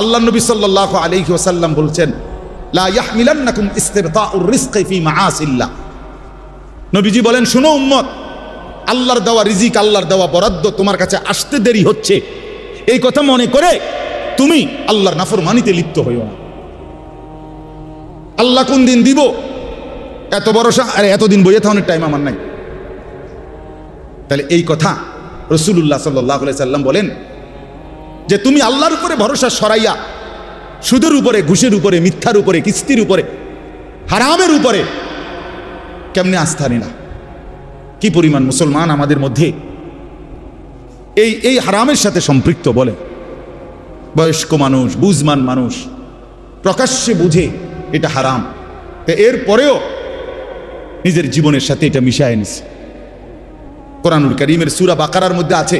আল্লাহ নবী সাল্লাল্লাহু আলাইহি ওয়াসাল্লাম বলছেন, লা ইয়াহমিলান্নাকুম ইস্তিবতাউর রিজকি ফি মাআসিল্লাহ। নবীজি বলেন, শোনো উম্মত, আল্লাহর দেওয়া রিজিক, আল্লাহর দেওয়া বরাদ্দ তোমার কাছে আসতে দেরি হচ্ছে, এই কথা মনে করে তুমি আল্লাহর নাফরমানিতে লিপ্ত হইও না। আল্লাহ কোন দিন দিব এত ভরসা, আরে এতদিন বইয়ে থাকার টাইম আমার নাই। তাহলে এই কথা রাসূলুল্লাহ সাল্লাল্লাহু আলাইহি সাল্লাম বলেন যে তুমি আল্লাহর উপরে ভরসা সরাইয়া সুদের উপরে, ঘুষের উপরে, মিথ্যার উপরে, কিস্তির উপরে, হারামের উপরে কেমনে আস্থা নিলা? কি পরিমাণ মুসলমান আমাদের মধ্যে এই হারামের সাথে সম্পৃক্ত? বলে বয়স্ক মানুষ, বুঝমান মানুষ প্রকাশ্যে বুঝে এটা হারাম, এর পরেও নিজের জীবনের সাথে এটা মিশায় নিছে। কোরআনুল কারীমের সূরা বাকারার মধ্যে আছে,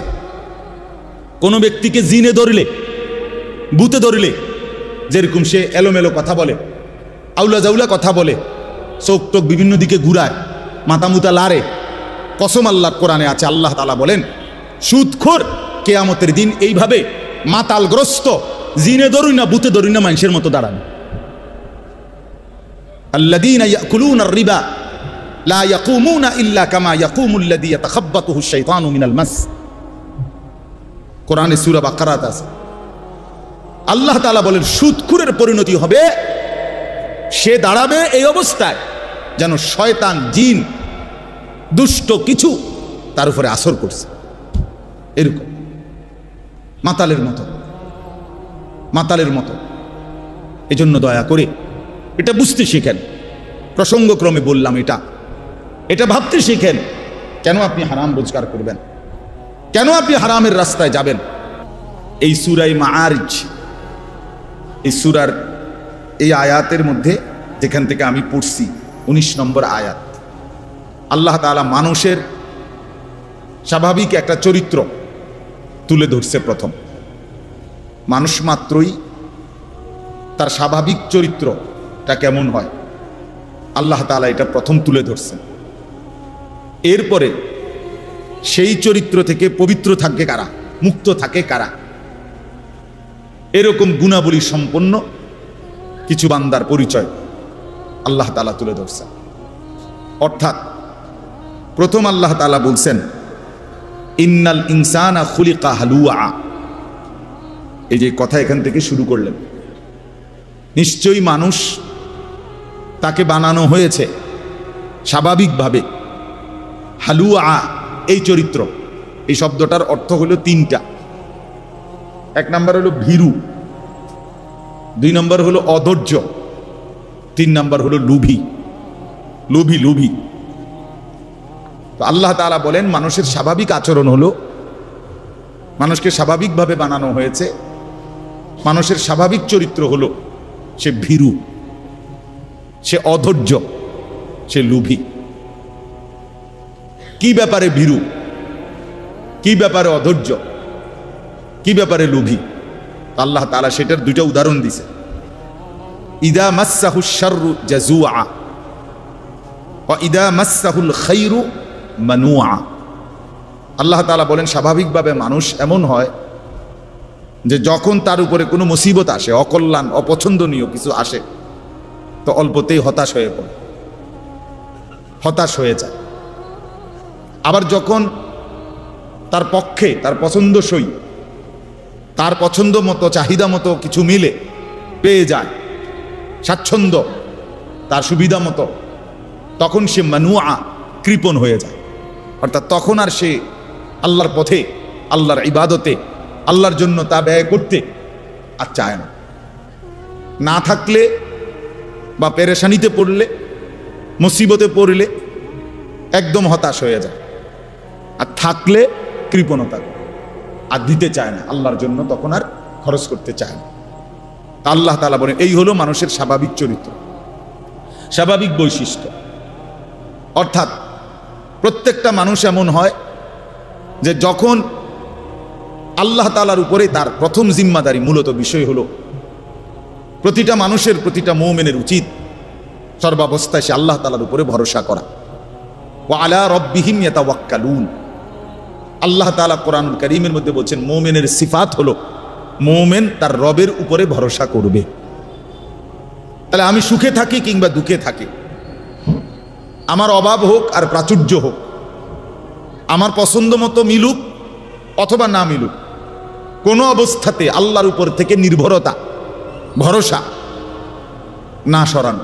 কোন ব্যক্তিকে জিনে ধরলে, ভূতে ধরলে, যেরকম সে এলোমেলো কথা বলে, আউলা জাউলা কথা বলে, চোখ টোক বিভিন্ন দিকে ঘুরায়, মাথামুতা লাড়ে, কসম আল্লাহর কোরআনে আছে, আল্লাহ তাআলা বলেন সুদখোর কিয়ামতের দিন এইভাবে মাতালগ্রস্ত, জিনে ধরুই না, ভূতে ধরুই না, মানুষের মতো দাঁড়াবে। আল্লাযীনা ইয়াকুলুনার রিবা লা ইয়াকুমুনা ইল্লা কামা ইয়াকুমুল্লাযী ইয়াতাখাব্বাতুহু আশ-শাইতানু মিনাল মাস। কোরআনে সূরা বাকারাতে আছে, আল্লাহ তাআলা বলেন সুদখোরের পরিণতি হবে, সে দাঁড়াবে এই অবস্থায় যেন শয়তান, জিন, দুষ্ট কিছু তার উপরে আসর করছে, এরকম মাতালের মতো, মাতালের মতো। এজন্য দয়া করে এটা বুঝতে শিখেন। প্রসঙ্গক্রমে বললাম এটা ভাবতে শিখেন। কেন আপনি হারাম রোজগার করবেন? কেন আপনি হারামের রাস্তায় যাবেন? এই সূরা মাআরিজ, এই সূরার এই আয়াতের মধ্যে যেখান থেকে আমি পড়ছি 19 নম্বর আয়াত, আল্লাহ তাআলা মানুষের স্বাভাবিক একটা চরিত্র তুলে ধরছে। প্রথম, মানুষ মাত্রই তার স্বাভাবিক চরিত্রটা কেমন হয় আল্লাহ তাআলা এটা প্রথম তুলে ধরছেন। এরপরে সেই চরিত্র থেকে পবিত্র থাকে কারা, মুক্ত থাকে কারা, এরকম গুণাবলী সম্পন্ন কিছু বান্দার পরিচয় আল্লাহ তাআলা তুলে ধরছেন। অর্থাৎ প্রথম আল্লাহ তাআলা বলছেন, ইন্নাল ইনসানা খুলিকা হালুয়া। এই যে কথা এখান থেকে শুরু করলেন, নিশ্চয়ই মানুষ, তাকে বানানো হয়েছে স্বাভাবিকভাবে হালুয়া, এই চরিত্র। এই শব্দটার অর্থ হলো তিনটা। এক নম্বর হলো ভীরু, দুই নম্বর হলো অধৈর্য, তিন নম্বর হলো লোভী। লোভী। তো আল্লাহ তাআলা বলেন মানুষের স্বাভাবিক আচরণ হলো, মানুষকে স্বাভাবিকভাবে বানানো হয়েছে, মানুষের স্বাভাবিক চরিত্র হলো সে ভীরু, সে অধৈর্য, সে লোভী। কি ব্যাপারে ভীরু, কি ব্যাপারে অধৈর্য, কি ব্যাপারে লোভী? আল্লাহ তাআলা সেটার দুইটা উদাহরণ দিছে। ইদা মাসসাহুশ শাররু জাজুআ ওয়া ইদা মাসসাহুল খাইরু মানুআ। আল্লাহ তাআলা বলেন স্বাভাবিকভাবে মানুষ এমন হয় যে যখন তার উপরে কোনো মুসিবত আসে, অকল্যাণ, অপছন্দনীয় কিছু আসে, তো অল্পতেই হতাশ হয়ে পড়ে, হতাশ হয়ে যায়। আবার যখন তার পক্ষে, তার পছন্দসই, তার পছন্দ মতো, চাহিদা মতো কিছু মিলে, পেয়ে যায়, স্বাচ্ছন্দ্য, তার সুবিধা মতো, তখন সে মানুআ, কৃপণ হয়ে যায়। অর্থাৎ তখন আর সে আল্লাহর পথে, আল্লাহর ইবাদতে, আল্লাহর জন্য তা ব্যয় করতে আর চায় না। না থাকলে বা পেরেশানিতে পড়লে, মুসিবতে পড়লে একদম হতাশ হয়ে যায়, আর থাকলে কৃপণতা আর দিতে চায় না, আল্লাহর জন্য তখন আর খরচ করতে চায় না। আল্লাহ তাআলা বলেন এই হলো মানুষের স্বাভাবিক চরিত্র, স্বাভাবিক বৈশিষ্ট্য। অর্থাৎ প্রত্যেকটা মানুষ এমন হয় যে যখন আল্লাহ তাআলার উপরে তার প্রথম জিম্মাদারি, মূলত বিষয় হলো প্রতিটা মানুষের, প্রতিটা মুমিনের উচিত সর্বাবস্থায় সে আল্লাহ তাআলার উপরে ভরসা করা। ওয়া আলা রাব্বিহিম ইয়াতাওয়াক্কালুন। আল্লাহ তাআলা কোরআনুল কারীমের মধ্যে বলছেন মুমিনের সিফাত হলো মুমিন তার রবের উপরে ভরসা করবে। তাহলে আমি সুখে থাকি কিংবা দুঃখে থাকি, আমার অভাব হোক আর প্রাচুর্য হোক, আমার পছন্দ মতো মিলুক অথবা না মিলুক, কোনো অবস্থাতে আল্লাহর উপর থেকে নির্ভরতা, ভরসা না সরানো,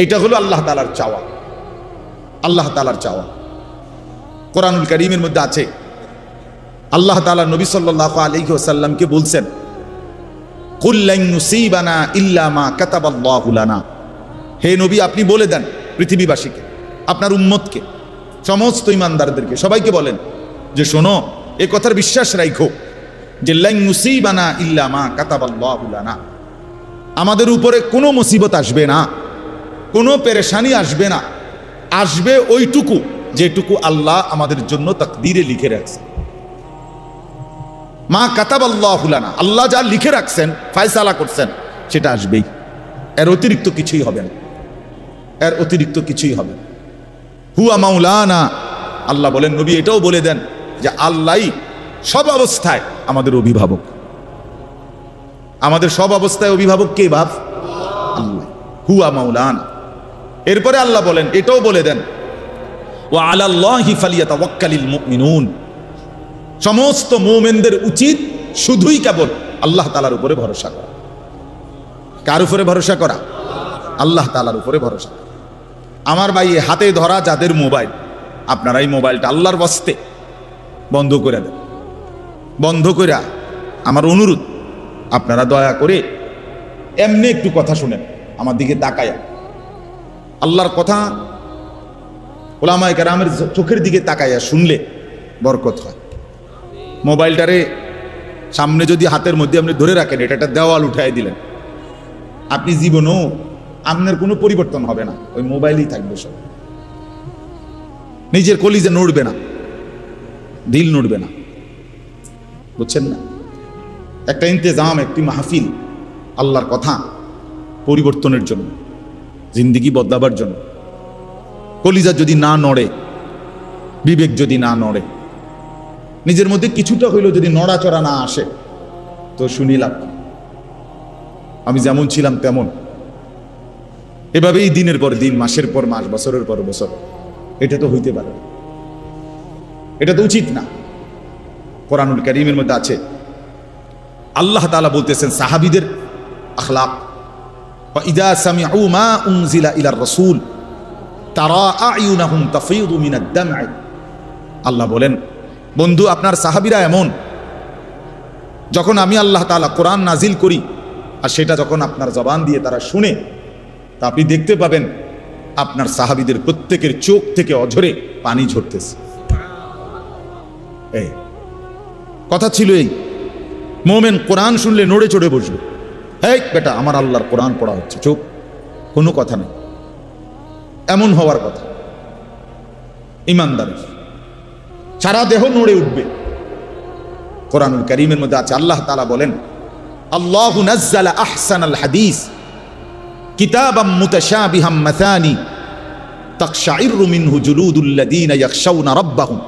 এটা হলো আল্লাহ তাআলার চাওয়া। আল্লাহ তাআলার চাওয়া কোরআনুল কারীমের মধ্যে আছে। আল্লাহ তাআলা নবী সাল্লাল্লাহু আলাইহি ওয়াসাল্লামকে বলছেন, কুল লান ইউসিবানা ইল্লা মা কাতাবাল্লাহু লানা। হে নবী, আপনি বলে দেন পৃথিবীবাসীকে, আপনার উম্মতকে, সমস্ত ঈমানদারদেরকে, সবাইকে বলেন যে শোনো, এই কথার বিশ্বাস রাখো যে লান ইউসিবানা ইল্লা মা কাতাবাল্লাহু লানা, আমাদের উপরে কোনো মুসিবত আসবে না, কোনো পেরেশানি আসবে না, আসবে ওইটুকু যেটুকু আল্লাহ আমাদের জন্য তাকদীরে লিখে রাখছেন। মা কাতাবাল্লাহু লানা, আল্লাহ যা লিখে রাখছেন, ফয়সালা করছেন, সেটা আসবেই। এর অতিরিক্ত কিছুই হবে না, এর অতিরিক্ত কিছুই হবে না। হুয়া মাওলানা, আল্লাহ বলেন নবী এটাও বলে দেন যে আল্লাহই সব অবস্থায় আমাদের অভিভাবক। আমাদের সব অবস্থায় অভিভাবক কে বাপ? আল্লাহ। হুয়া মাওলানা। এরপরে আল্লাহ বলেন, এটাও বলে দেন ওয়া আলাল্লাহি ফালিয়াতাওয়াক্কালিল মুমিনুন, সমস্ত মুমিনদের উচিত শুধুই কেবল আল্লাহ তাআলার উপরে ভরসা করা। কার উপরে ভরসা করা? আল্লাহ তাআলার উপরে ভরসা। আমার ভাই, হাতে ধরা যাদের মোবাইল, আপনারা এই মোবাইলটা আল্লাহর ওয়াস্তে বন্ধ করে দেন। বন্ধ করে আমার অনুরোধ, আপনারা দয়া করে এমনি একটু কথা শুনেন, আমার দিকে তাকায়া। আল্লাহর কথা উলামায়ে কেরামের চোখের দিকে তাকায়া শুনলে বরকত হয়। মোবাইলটারে সামনে যদি হাতের মধ্যে আপনি ধরে রাখেন, এটা একটা দেওয়াল উঠাই দিলেন, আপনি জীবনেও আপনার কোনো পরিবর্তন হবে না, ওই মোবাইলই থাকবে সব। নিজের কলিজা নড়বে না, দিল নড়বে না, বুঝছেন না? একটা ইন্তেজাম, একটি মাহফিল আল্লাহর কথা পরিবর্তনের জন্য, জিন্দেগি বদলাবার জন্য। কলিজা যদি না নড়ে, বিবেক যদি না নড়ে, নিজের মধ্যে কিছুটা হইলেও যদি নড়াচড়া না আসে, তো শুনিলাম আমি যেমন ছিলাম তেমন, এভাবেই দিনের পর দিন, মাসের পর মাস, বছরের পর বছর, এটা তো হইতে পারে না, এটা তো উচিত না। কোরআনুল কারীমের মধ্যে আছে, আল্লাহ তাআলা বলতেছেন সাহাবীদের আখলাক, ইযা সামিউ মা উনজিলা ইলার রাসূল তারা আয়ুনাহুম তাফীদু মিনাদ দাম'i। আল্লাহ বলেন, বন্ধু, আপনার সাহাবীরা এমন, যখন আমি আল্লাহ তাআলা কোরআন নাজিল করি আর সেটা যখন আপনার জবান দিয়ে তারা শুনে, তা আপনি দেখতে পাবেন আপনার সাহাবীদের প্রত্যেকের চোখ থেকে অঝরে পানি ঝরতেছে। এই কথা ছিল, এই মুমিন কোরআন শুনলে নড়ে চড়ে বসবে। এই বেটা, আমার আল্লাহর কোরআন পড়া হচ্ছে, চুপ, কোনো কথা নেই, এমন হওয়ার কথা। ইমানদারের সারা দেহ নড়ে উঠবে। কোরআনুল কারীমের মধ্যে আছে, আল্লাহ তাআলা বলেন, আল্লাহু নাজ্জালা আহসানাল হাদিস কিতাবাম মুতাশাবিহাম মাসানি তাকশাইরু মিনহু জুলুদুল লাযীনা ইয়াখশাউনা রাব্বাহুম।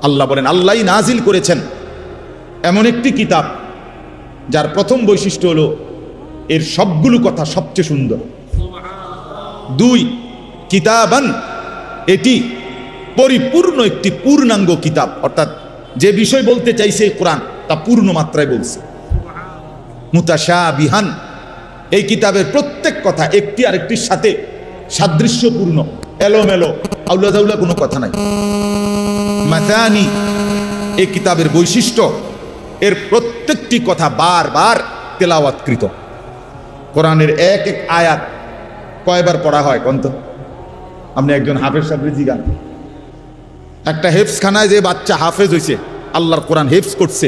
আল্লাহ বলেন, আল্লাহই নাজিল করেছেন এমন একটি কিতাব যার প্রথম বৈশিষ্ট্য হলো এর সবগুলো কথা সবচেয়ে সুন্দর। দুই, কিতাবান, এটি পরিপূর্ণ একটি পূর্ণাঙ্গ কিতাব, অর্থাৎ যে বিষয় বলতে চাইছে কোরআন তা পূর্ণ মাত্রায় বলছে। মুতাশাবিহান, এই কিতাবের প্রত্যেক কথা একটি আরেকটির সাথে সাদৃশ্যপূর্ণ, এলোমেলো আউলাদাউলা কোনো কথা নাই। মাসানি, এই কিতাবের বৈশিষ্ট্য, এর প্রত্যেকটি কথা বারবার তেলাওয়াতকৃত। কোরআনের এক এক আয়াত কয়বার পড়া হয় কন্ত? আপনি একজন হাফেজ সাহেব জিগান, একটা হেফজখানায় যে বাচ্চা হাফেজ হয়েছে, আল্লাহর কোরআন হেফজ করছে,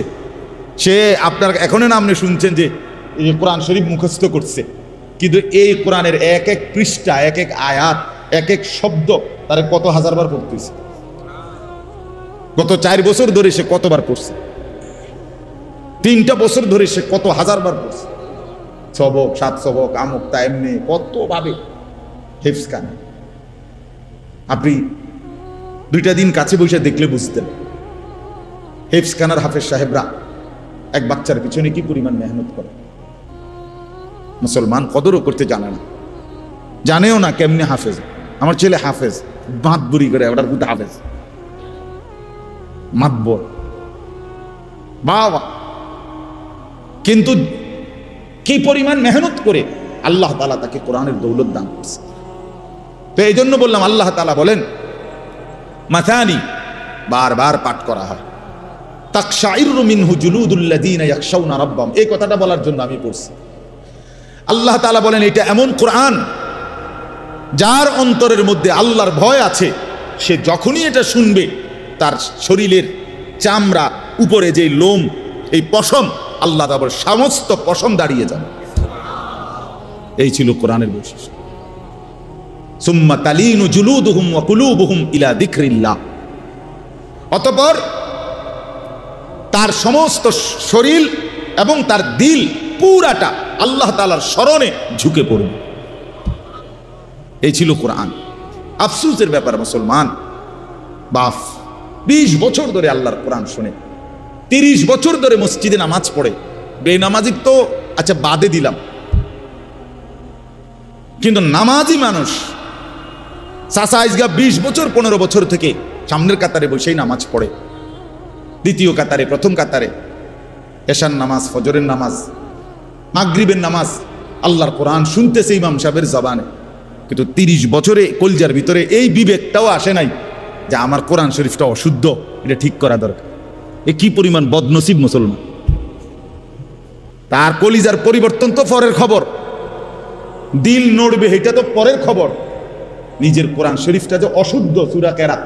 সে আপনার এখনই না আপনি শুনছেন যে এই কোরআন শরীফ মুখস্থ করছে, কিন্তু এই কোরআনের এক এক পৃষ্ঠা, এক এক আয়াত, এক এক শব্দ তারে কত হাজারবার পড়তেছে। গত 4 বছর ধরে সে কতবার পড়ছে, 3টা বছর ধরে সে কত হাজারবার পড়ছে। সবক, 7 সবক, আমুক তা এমনি কতভাবে হেফজখানা। আপনি 2টা দিন কাছে বসে দেখলে বুঝতেন হেফজখানার হাফেজ সাহেবরা এক বাচ্চার পিছনে কি পরিমাণ মেহনত করে। মুসলমান কদরও করতে জানে না, জানেও না কেমনে হাফেজ। আমার ছেলে হাফেজ, বাঁধ বুড়ি করে ওটার বুদ্ধ হাফেজ মাতবর বাবা, কিন্তু কি পরিমাণ মেহনত করে আল্লাহ তাআলা তাকে কোরআনের দৌলত দান করছে। তো এই জন্য বললাম, আল্লাহ তাআলা বলেন মাথানি বারবার পাঠ করা হয়, তাকশাইরু মিনহু জুলুদুল্লাযীনা ইয়াখশাউনা রাব্বাহুম, এই কথাটা বলার জন্য আমি পড়ছি। আল্লাহ তাআলা বলেন এটা এমন কোরআন যার অন্তরের মধ্যে আল্লাহর ভয় আছে, সে যখনই এটা শুনবে তার শরীরের চামড়া, উপরে যে লোম, এই পশম, আল্লাহ তাআলা সমস্ত পশম দাঁড়িয়ে যাবে। এই ছিল কোরআনের বৈশিষ্ট্য। সুম্মা তালিনু জুলুদুহুম ওয়া কুলুবুহুম ইলা যিকরিল্লাহ, অতঃপর তার সমস্ত শরীর এবং তার দিল পুরাটা আল্লাহ তাআলার স্মরণে ঝুঁকে পড়বে। এই ছিল কোরআন। আফসোসের ব্যাপার মুসলমান বাপ 20 বছর ধরে আল্লাহর কোরআন শুনে, 30 বছর ধরে মসজিদে নামাজ পড়ে, বেনামাজিক তো আচ্ছা বাদে দিলাম, কিন্তু নামাজি মানুষ চাচা আজগা 20 বছর 15 বছর থেকে সামনের কাতারে বসেই নামাজ পড়ে, দ্বিতীয় কাতারে, প্রথম কাতারে, এশার নামাজ, ফজরের নামাজ, মাগরিবের নামাজ, আল্লাহর কোরআন শুনতেছে ইমাম সাহেবের জবানে, কিন্তু 30 বছরে কলজার ভিতরে এই বিবেকটাও আসে নাই যে আমার কোরআন শরীফটা অশুদ্ধ, এটা ঠিক করা দরকার। এ কি পরিমাণ বদনসিব মুসলমান! তার কলিজার পরিবর্তন তো পরের খবর, দিল নড়বে এটা তো পরের খবর, নিজের কোরআন শরীফটা যে অশুদ্ধ সূরা কেরাত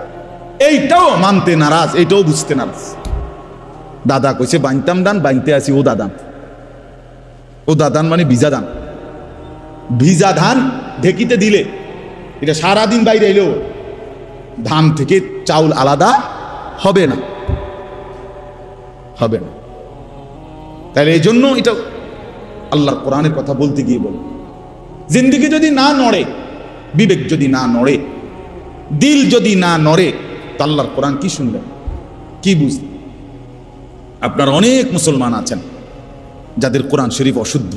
এইটাও মানতে নারাজ, এইটাও বুঝতে নারাজ। দাদা কইছে বাইনতাম দান, বাইনতে আসি ও দাদান। ও দাদান মানে ভিজা ধান, ভিজা ধান ঢেকিতে দিলে এটা সারাদিন বাইরে এলেও ধান থেকে চাউল আলাদা হবে না, হবে না। তাহলে এই জন্য এটা আল্লাহর কোরআনের কথা বলতে গিয়ে বল, জিন্দিগি যদি না নড়ে, বিবেক যদি না নড়ে, দিল যদি না নড়ে, তো আল্লাহর কোরআন কি শুনবেন, কি বুঝবেন? আপনার অনেক মুসলমান আছেন যাদের কোরআন শরীফ অশুদ্ধ,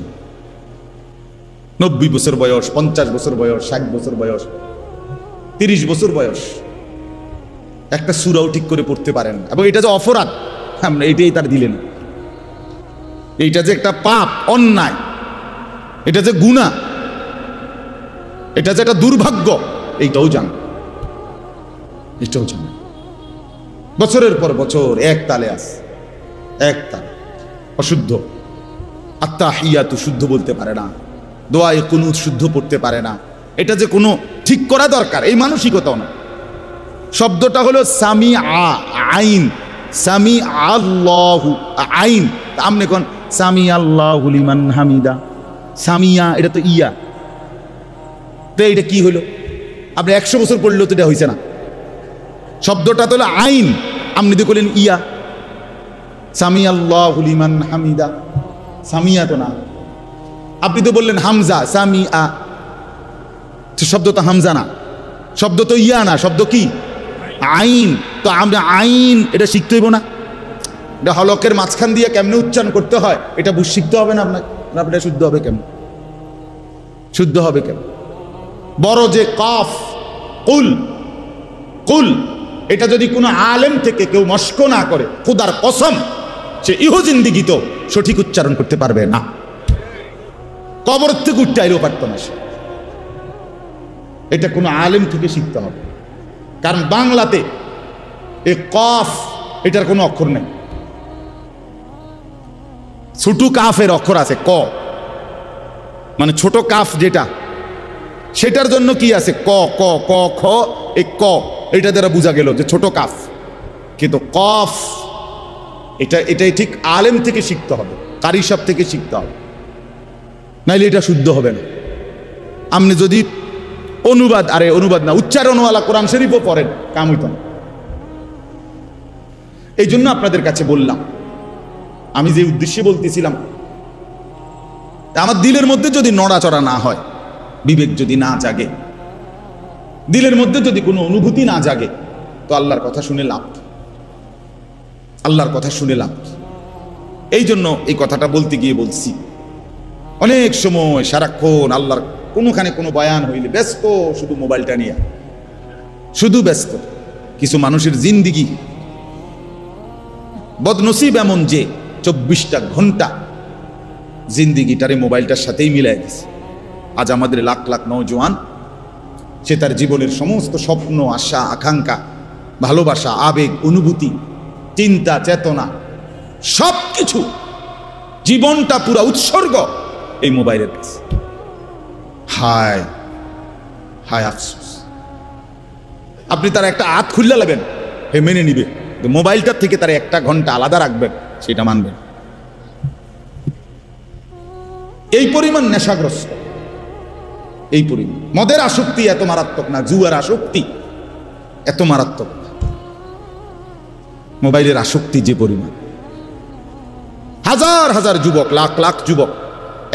90 বছর বয়স, 50 বছর বয়স, 60 বছর বয়স, 30 বছর বয়স, একটা সূরাও ঠিক করে পড়তে পারেন না। এবং এটা যে অপরাধ, আমরা এটাই তার দিলেন, এইটা যে একটা পাপ, অন্যায়, এটা যে গুনাহ, এটা যে একটা দুর্ভাগ্য, এইটাও জান, এটাও জান। বছরের পর বছর এক তালে আস, এক তালে অশুদ্ধ, আত্তাহিয়াতু শুদ্ধ বলতে পারে না, দোয়ায়ে কুনুত শুদ্ধ পড়তে পারে না। এটা যে কোনো ঠিক করা দরকার, এই মানসিকতাও না। শব্দটা হলো সামি আইন, সামি আল্লাহু আইন, আমনে কোন সামি আল্লাহু লিমান হামিদা, সামিয়া এটা তো ইয়া, তো এটা কি হলো? আপনি 100 বছর পড়লেও তো এটা হয়েছে না। শব্দটা তো হলো আইন, আপনি তো করলেন ইয়া, সামি আল্লাহু লিমান হামিদা, সামিয়া তো না। আপনি তো বললেন হামজা, সামিয়া, শব্দ তো হামজা না, শব্দ তো ইয়া না, শব্দ কি? আইন। তো আমরা আইন এটা শিখতে হইব না? এটা হলকের মাঝখান দিয়ে কেমনে উচ্চারণ করতে হয় এটা শিখতে হবে না আপনাকে? আপনার শুদ্ধ হবে কেমন? শুদ্ধ হবে কেমন? বড় যে কাফ, কুল, কুল, এটা যদি কোনো আলেম থেকে কেউ মস্ক না করে, খুদার কসম সে ইহ জিন্দিগি তো সঠিক উচ্চারণ করতে পারবে না, কবর থেকে উঠতে আইলেও পারত না সে। এটা কোনো আলেম থেকে শিখতে হবে, কারণ বাংলাতে এই কফ এটার কোনো অক্ষর নেই। ছোট কাফের অক্ষর আছে ক, মানে ছোট কাফ যেটা, সেটার জন্য কি আছে ক, ক, ক, খ, এই ক, এটা দ্বারা বোঝা গেল যে ছোট কাফ। কিন্তু কফ এটাই ঠিক আলেম থেকে শিখতে হবে, কারি সাহেব থেকে শিখতে হবে, নাইলে এটা শুদ্ধ হবে না। আপনি যদি অনুবাদ, আরে অনুবাদ না, উচ্চারণওয়ালা কোরআন শরীফও পড়েন, কাম হইত না। এই জন্য আপনাদের কাছে বললাম, আমি যে উদ্দেশ্যে বলতেছিলাম, আমার দিলের মধ্যে যদি নড়াচড়া না হয়, বিবেক যদি না জাগে, দিলের মধ্যে যদি কোনো অনুভূতি না জাগে, তো আল্লাহর কথা শুনে লাভ কি? আল্লাহর কথা শুনে লাভ কি? এই জন্য এই কথাটা বলতে গিয়ে বলছি, অনেক সময় সারাক্ষণ আল্লাহর কোনোখানে কোনো বয়ান হইলে ব্যস্ত, শুধু মোবাইলটা নিয়ে শুধু ব্যস্ত। কিছু মানুষের জিন্দিগি বদনসিব এমন যে 24টা ঘন্টা জিন্দিগিটারে মোবাইলটার সাথেই মিলাই দিছে। আজ আমাদের লাখ লাখ নওজোয়ান, সে তার জীবনের সমস্ত স্বপ্ন, আশা, আকাঙ্ক্ষা, ভালোবাসা, আবেগ, অনুভূতি, চিন্তা, চেতনা, সব কিছু, জীবনটা পুরা উৎসর্গ এই মোবাইলের কাছে। হায় হায় আফসোস। আপনি তার একটা হাত খুললে নেবেন, হে মেনে নিবে, মোবাইলটার থেকে তার 1 ঘন্টা আলাদা রাখবেন, সেটা মানবেন। এই পরিমাণ নেশাগ্রস্ত, এই পরিমাণ। মদের আসক্তি এত মারাত্মক না, জুয়ার আসক্তি এত মারাত্মক, মোবাইলের আসক্তি যে পরিমাণ। হাজার হাজার যুবক, লাখ লাখ যুবক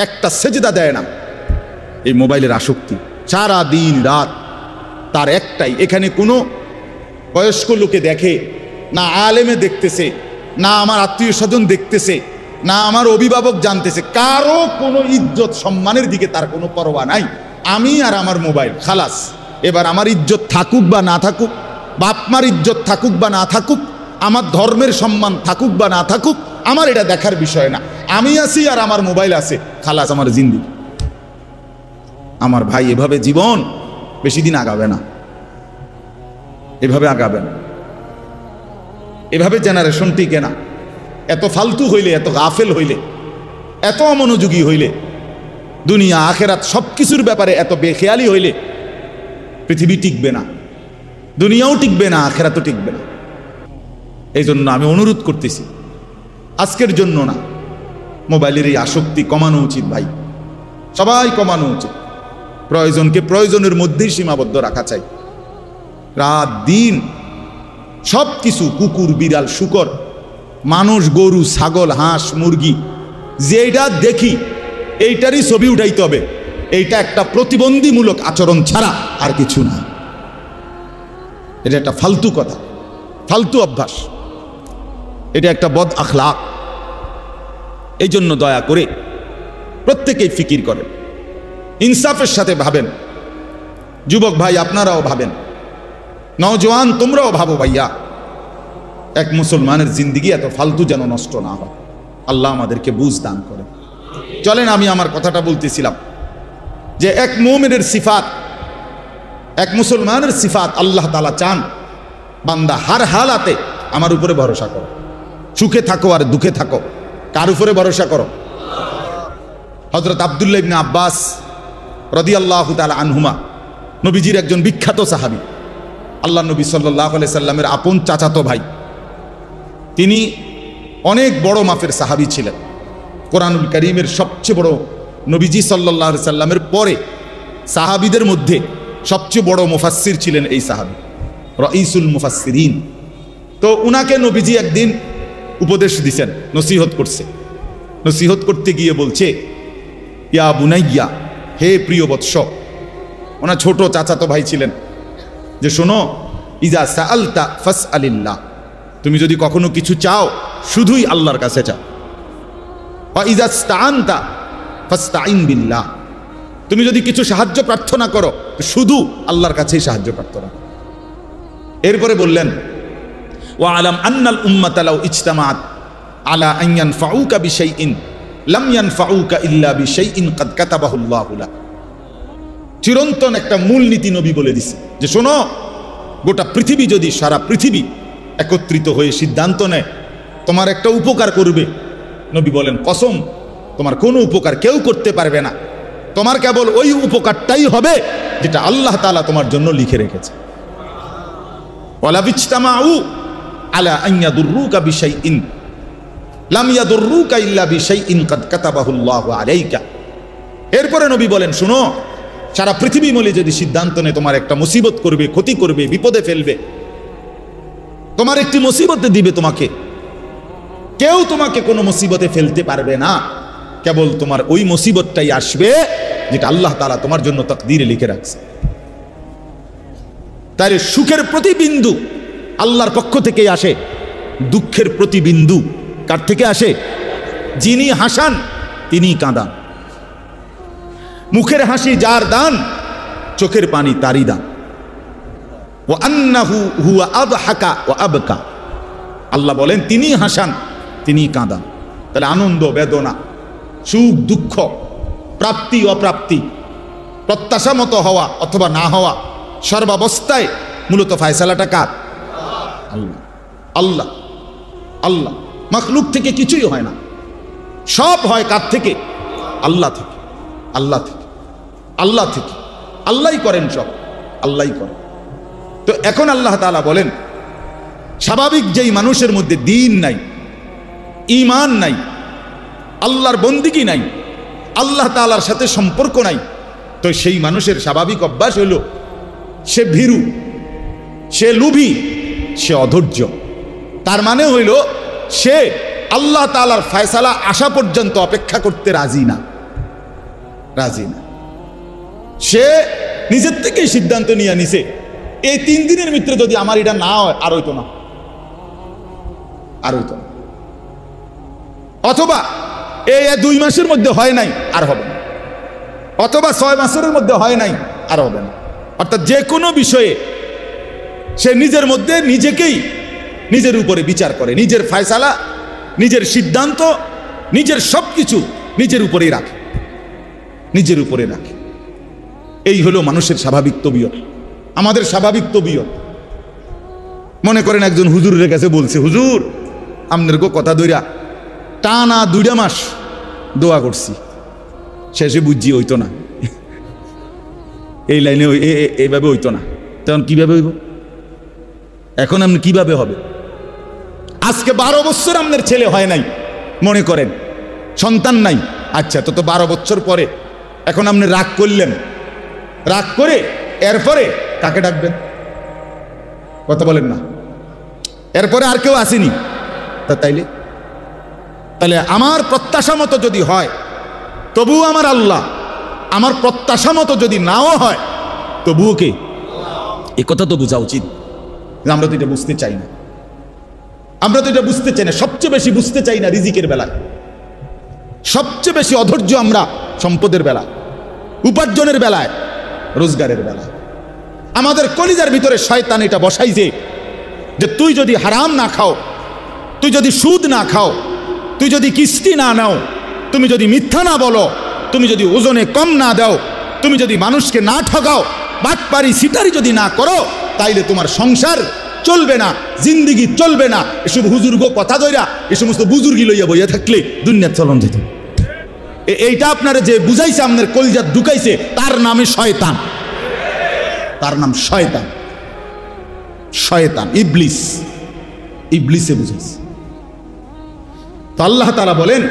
একটা সেজদা দেয় না, এই মোবাইলের আসক্তি। সারা দিন রাত তার একটাই, এখানে কোনো বয়স্ক লোকে দেখে না, আলেমে দেখতেছে না, আমার আত্মীয় স্বজন দেখতেছে না, আমার অভিভাবক জানতেছে, কারো কোনো ইজ্জত সম্মানের দিকে তার কোনো পরোয়া নাই। আমি আর আমার মোবাইল, খালাস। এবার আমার ইজ্জত থাকুক বা না থাকুক, বাপমার ইজ্জত থাকুক বা না থাকুক, আমার ধর্মের সম্মান থাকুক বা না থাকুক, আমার এটা দেখার বিষয় না। আমি আছি আর আমার মোবাইল আছে, খালাস, আমার জিন্দেগি। আমার ভাই, এভাবে জীবন বেশি দিন আগাবে না, এভাবে আগাবে না, এভাবে জেনারেশন টিকে না। এত ফালতু হইলে, এত গাফেল হইলে, এত অমনোযোগী হইলে, দুনিয়া আখেরাত সব কিছুর ব্যাপারে এত বেখেয়ালি হইলে পৃথিবী টিকবে না, দুনিয়াও টিকবে না, আখেরাতও টিকবে না। এই জন্য আমি অনুরোধ করতেছি, আজকের জন্য না, মোবাইলের এই আসক্তি কমানো উচিত ভাই, সবাই কমানো উচিত। প্রয়োজনকে প্রয়োজনের মধ্যেই সীমাবদ্ধ রাখা চাই। রাত দিন সব কিছু, কুকুর, বিড়াল, শূকর, মানুষ, গরু, ছাগল, হাঁস, মুরগি, যেটা দেখি এইটারই ছবি উঠাইতে হবে। এইটা একটা প্রতিবন্ধীমূলক আচরণ ছাড়া আর কিছু না। এটা একটা ফালতু কথা, ফালতু অভ্যাস, এটা একটা বদ আখলাক। এই জন্য দয়া করে প্রত্যেকেই ফিকির করেন, ইনসাফের সাথে ভাবেন। যুবক ভাই আপনারাও ভাবেন, নওজোয়ান তোমরাও ভাবো ভাইয়া, এক মুসলমানের জিন্দিগি এত ফালতু যেন নষ্ট না হয়। আল্লাহ আমাদেরকে বুঝ দান করে। চলেন, আমি আমার কথাটা বলতেছিলাম যে এক মুমিনের সিফাত, এক মুসলমানের সিফাত, আল্লাহ তাআলা চান বান্দা হার হালাতে আমার উপরে ভরসা করো, সুখে থাকো আর দুঃখে থাকো, কার উপরে ভরসা করো? হযরত আব্দুল্লাহ ইবনে আব্বাস রাদিয়াল্লাহু তাআলা আনহুমা, নবীজির একজন বিখ্যাত সাহাবী, আল্লাহ নবী সাল্লাল্লাহু আলাইহি সাল্লামের আপন চাচাতো ভাই। তিনি অনেক বড় মাপের সাহাবী ছিলেন। কোরআনুল কারীমের সবচেয়ে বড়, নবীজি সাল্লাল্লাহু আলাইহি সাল্লামের পরে সাহাবীদের মধ্যে সবচেয়ে বড় মুফাসসির ছিলেন এই সাহাবী, রাইসুল মুফাসসিরিন। তো উনাকে নবীজি একদিন উপদেশ দিছেন, নসিহত করছে। নসিহত করতে গিয়ে বলছে, ইয়া বুনাইয়া, হে প্রিয় বৎস, ওনার ছোট চাচাতো ভাই ছিলেন, যে শোনো, ইজা সাআলতা ফাসআলিল্লাহ, তুমি যদি কখনো কিছু চাও শুধুই আল্লাহর কাছে চাও। ওয়া ইজা ইসতাআনতা ফাসতাইন বিল্লাহ, তুমি যদি কিছু সাহায্য প্রার্থনা করো শুধু আল্লাহর কাছেই সাহায্য প্রার্থনা করো। এরপরে বললেন, ওয়া আলাম আন্নাল উম্মাতা লাউ ইজতামাআত আলা আন ইয়ানফাউকা বিশাইইন লাম ইয়ানফাউকা ইল্লা বিশাইইন কাদ কাতাবাহু আল্লাহু লাক। চিরন্তন একটা মূলনীতি নবী বলে দিছে যে শোনো, গোটা পৃথিবী যদি, সারা পৃথিবী একত্রিত হয়ে সিদ্ধান্ত নেয় তোমার একটা উপকার করবে, নবী বলেন কসম, তোমার কোনো উপকার কেউ করতে পারবে না, তোমার কেবল ওই উপকারটাই হবে যেটা আল্লাহ তাআলা তোমার জন্য লিখে রেখেছে। ওয়ালা বিজতামাউ আলা আন ইয়াদুররুকা বিশাইইন লাম ইয়াদুররুকা ইল্লা বিশাইইন কাদ কাতাবাহু আল্লাহু আলাইকা। এরপরে নবী বলেন, শুনো, সারা পৃথিবী মিলে যদি সিদ্ধান্ত নেয় তোমার একটা মুসিবত করবে, ক্ষতি করবে, বিপদে ফেলবে, তোমার একটি মুসিবতে দিবে, তোমাকে কেউ তোমাকে কোনো মুসিবতে ফেলতে পারবে না, কেবল তোমার ওই মুসিবতটাই আসবে যেটা আল্লাহ তাআলা তোমার জন্য তাকদীরে লিখে রাখছে। তাই সুখের প্রতিবিন্দু আল্লাহর পক্ষ থেকেই আসে, দুঃখের প্রতিবিন্দু কার থেকে আসে? যিনি হাসান তিনি কাঁদান। মুখের হাসি যার দান, চোখের পানি তারই দান। ওয়া আন্নাহু হুয়া আদহাকা ওয়া আবকা, আল্লাহ বলেন তিনি হাসান তিনি কাঁদান। তাহলে আনন্দ বেদনা, সুখ দুঃখ, প্রাপ্তি অপ্রাপ্তি, প্রত্যাশা মতো হওয়া অথবা না হওয়া, সর্বাবস্থায় মূলত ফায়সালাটা কার? আল্লাহ। আল্লাহ আল্লাহ। মাখলুক থেকে কিছুই হয় না, সব হয় কার থেকে? আল্লাহ থেকে। আল্লাহ থেকে, আল্লাহ থেকে। আল্লাহই করেন সব, আল্লাহই করেন। তো এখন আল্লাহ তাআলা বলেন স্বাভাবিক যেই মানুষের মধ্যে দ্বীন নাই, ঈমান নাই, আল্লাহর বন্দিগি নাই, আল্লাহ তাআলার সাথে সম্পর্ক নাই, তো সেই মানুষের স্বাভাবিক অভ্যাস হলো সে ভীরু, সে লোভী, সে অধৈর্য। তার মানে হইল সে আল্লাহ তাআলার ফয়সালা আসা পর্যন্ত অপেক্ষা করতে রাজি না, রাজি না। সে নিজের থেকেই সিদ্ধান্ত নিয়ে নিছে এই 3 দিনের ভিতরে যদি আমার এটা না হয় আর হইতো না, আর হইতো না। অথবা এই 2 মাসের মধ্যে হয় নাই আর হবে না, অথবা 6 মাসের মধ্যে হয় নাই আর হবে না। অর্থাৎ যে কোনো বিষয়ে সে নিজের মধ্যে নিজেকেই নিজের উপরে বিচার করে, নিজের ফয়সালা, নিজের সিদ্ধান্ত, নিজের সবকিছু নিজের উপরেই রাখে, নিজের উপরে রাখে। এই হলো মানুষের স্বাভাবিক তবিয়ত, আমাদের স্বাভাবিক তবিয়ত। মনে করেন একজন হুজুরের কাছে বলছে, হুজুর আপনার কথা ধইরা টানা 2 মাস দোয়া করছি, শেষে বুঝছি হইতো না, এই লাইনে এইভাবে হইতো না। তখন কিভাবে হইব? এখন আপনি কিভাবে হবে? আজকে 12 বছর আপনার ছেলে হয় নাই, মনে করেন সন্তান নাই, আচ্ছা তো 12 বছর পরে এখন আপনি রাগ করলেন, রাগ করে এরপরে কাকে ডাকবেন? কথা বলেন না, এরপরে আর কেউ আসেনি, তা তাইলে তাহলে আমার প্রত্যাশা মতো যদি হয় তবুও আমার আল্লাহ, আমার প্রত্যাশা মতো যদি নাও হয় তবুও কে? এ কথা তো বোঝা উচিত। আমরা তো এটা বুঝতে চাই না, আমরা তো এটা বুঝতে চাই না। সবচেয়ে বেশি বুঝতে চাই না রিজিকের বেলায়, সবচেয়ে বেশি অধৈর্য আমরা সম্পদের বেলায়, উপার্জনের বেলায়, রোজগারের বেলায়। আমাদের কলিজার ভিতরে শয়তান এটা বসাইছে যে তুই যদি হারাম না খাও, তুই যদি সুদ না খাও, তুই যদি কিস্তি না নাও, তুমি যদি মিথ্যা না বলো, তুমি যদি ওজনে কম না দাও, তুমি যদি মানুষকে না ঠকাও, বাটপারি সিটারি যদি না করো, তাইলে তোমার সংসার চলবে না, জিন্দিগি চলবে না। এসব হুজুর্গ কথা ধইরা এ সমস্ত বুজুর্গি লইয়া বইয়া থাকলে দুনিয়ার চলন যেত। এইটা আপনারা যে বুঝাইছে, আপনার কলিজা ঢুকাইছে, তার নামে শয়তান, তার নাম শয়তান। শয়তান, ইবলিস, ইবলিসে বুঝাইছে। তো আল্লাহ তাআলা বলেন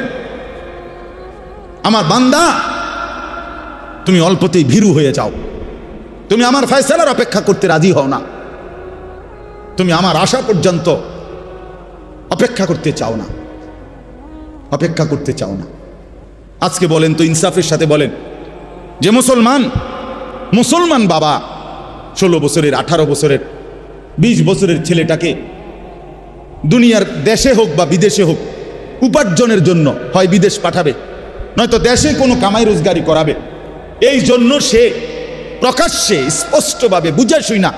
আমার বান্দা তুমি অল্পতেই ভীরু হয়ে যাও, তুমি আমার ফয়সালার অপেক্ষা করতে রাজি হও না, তুমি আমার আশা পর্যন্ত অপেক্ষা করতে চাও না, অপেক্ষা করতে চাও না। আজকে বলেন তো ইনসাফের সাথে বলেন যে মুসলমান বাবা 16 বছরের, 18 বছরের, 20 বছরের ছেলেটাকে দুনিয়ার দেশে হোক বা বিদেশে হোক উপার্জনের জন্য হয় বিদেশ পাঠাবে, নয়তো দেশে কোনো কামাই রোজগারি করাবে। এই জন্য সে প্রকাশ্যে স্পষ্টভাবে বুঝা শুই না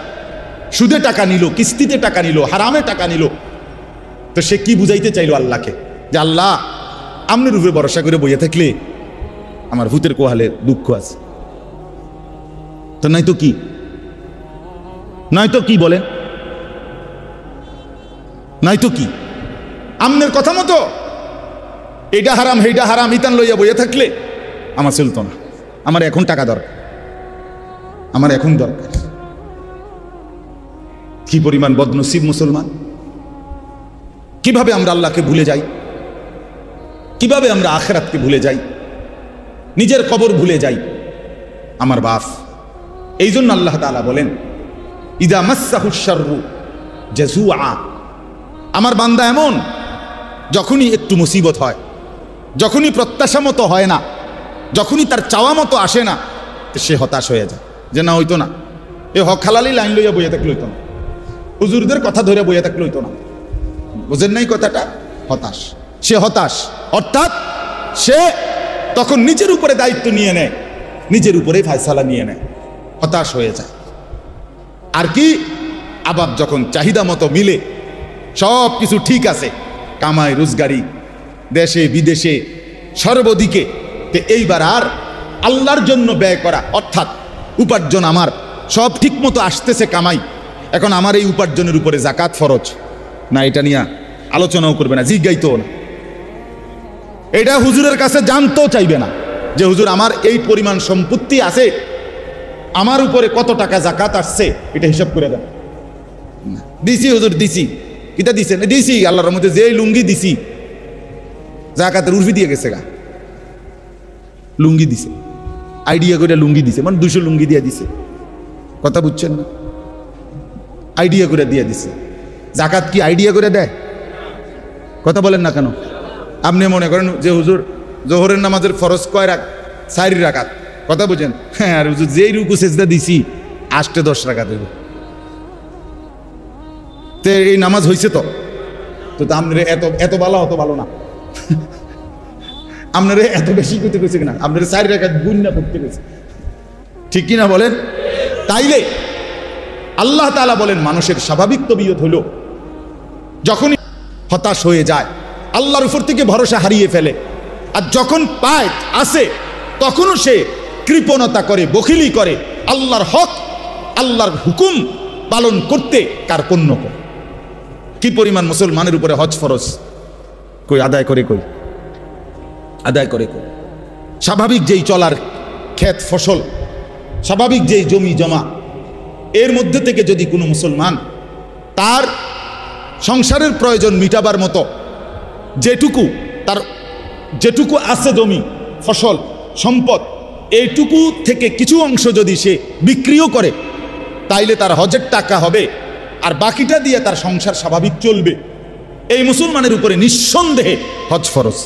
সুদে টাকা নিল, কিস্তিতে টাকা নিল, হারামে টাকা নিল। তো সে কি বুঝাইতে চাইল আল্লাহকে? যে আল্লাহ আপনার উপরে ভরসা করে বইয়া থাকলে আমার ভূতের কোহালে দুঃখ আছে। তো নয়তো কি, নয়তো কি বলেন, নয়তো কি? আমনের কথা মতো এইটা হারাম সেইটা হারাম ইতান লইয়া বইয়া থাকলে আমার চলতো না। আমার এখন টাকা দরকার, আমার এখন দরকার। কি পরিমাণ বদনসিব মুসলমান! কিভাবে আমরা আল্লাহকে ভুলে যাই, কিভাবে আমরা আখিরাতকে ভুলে যাই, নিজের কবর ভুলে যাই। আমার বাপ, এই জন্য আল্লাহ তাআলা বলেন ইদা মাসসাহুশ শাররু জাজুআ, আমার বান্দা এমন যখনই একটু মুসিবত হয়, যখনই প্রত্যাশা মতো হয় না, যখনই তার চাওয়া মতো আসে না, সে হতাশ হয়ে যায়। যে না হইতো না, এ হক হালালি লাইন লইয়া বইয়া থাকলে হইতো না, হুজুরদের কথা ধরে বইয়া থাকলে হইতো না। বুঝেন নাই কথাটা? হতাশ। সে হতাশ, অর্থাৎ সে তখন নিজের উপরে দায়িত্ব নিয়ে নেয়, নিজের উপরেই ফায়সালা নিয়ে নেয়, হতাশ হয়ে যায়। আর কি, আবার যখন চাহিদা মতো মিলে, সব কিছু ঠিক আছে, কামাই রোজগারি দেশে বিদেশে সর্বদিকে, তো এইবার আর আল্লাহর জন্য ব্যয় করা, অর্থাৎ উপার্জন আমার সব ঠিক মতো আসতেছে কামাই, এখন আমার এই উপার্জনের উপরে জাকাত ফরজ না, এটা নিয়ে আলোচনাও করবে না, জিজ্ঞাইতেও না, এটা হুজুরের কাছে জানতেও চাইবে না যে হুজুর আমার এই পরিমাণ সম্পত্তি আছে, আমার উপরে কত টাকা জাকাত আসছে এটা হিসাব করে দেন। দিছি হুজুর দিছি, কিতা দিছে না, দিছি আল্লাহর রহমতে, যে লুঙ্গি দিছি জাকাতের উর্ফি দিয়ে গেছে গা, লুঙ্গি দিছে, আইডিয়া করে লুঙ্গি দিছে, মানে 200 লুঙ্গি দিয়ে দিছে, কথা বুঝছেন না, আইডিয়া করে দিয়ে দিছে। জাকাত কি আইডিয়া করে দেয়? কথা বলেন না কেন? আপনি মনে করেন যে হুজুর জোহরের নামাজের ফরজ কয় 4 রাকাত, কথা বুঝেন, হ্যাঁ, আর হুজুর যেই রুকু সেজদা দিছি 8-10 রাকাত হইব, তো এই নামাজ হয়েছে তো আপনার এত ভালো, অত ভালো না, আপনারা এত বেশি করতে গেছে কিনা, আপনারা 4 রাকাত গুণ না করতে গেছে, ঠিক কিনা বলেন? তাইলে আল্লাহ তাআলা বলেন মানুষের স্বাভাবিক তবিয়ত হলো যখনই হতাশ হয়ে যায়, আল্লাহর উপর থেকে ভরসা হারিয়ে ফেলে, আর যখন পায় আসে তখনও সে কৃপণতা করে, বখিলি করে, আল্লাহর হক আল্লাহর হুকুম পালন করতে কার্পণ্য করে। কি পরিমাণ মুসলমানের উপরে হজ ফরজ কই আদায় করে, কই আদায় করে, কই স্বাভাবিক যেই চলার ক্ষেত ফসল, স্বাভাবিক যেই জমি জমা, এর মধ্যে থেকে যদি কোনো মুসলমান তার সংসারের প্রয়োজন মিটাবার মতো যেটুকু আছে জমি ফসল সম্পদ, এইটুকু থেকে কিছু অংশ যদি সে বিক্রিও করে, তাইলে তার হজের টাকা হবে, আর বাকিটা দিয়ে তার সংসার স্বাভাবিক চলবে। এই মুসলমানের উপরে নিঃসন্দেহে হজ ফরজ।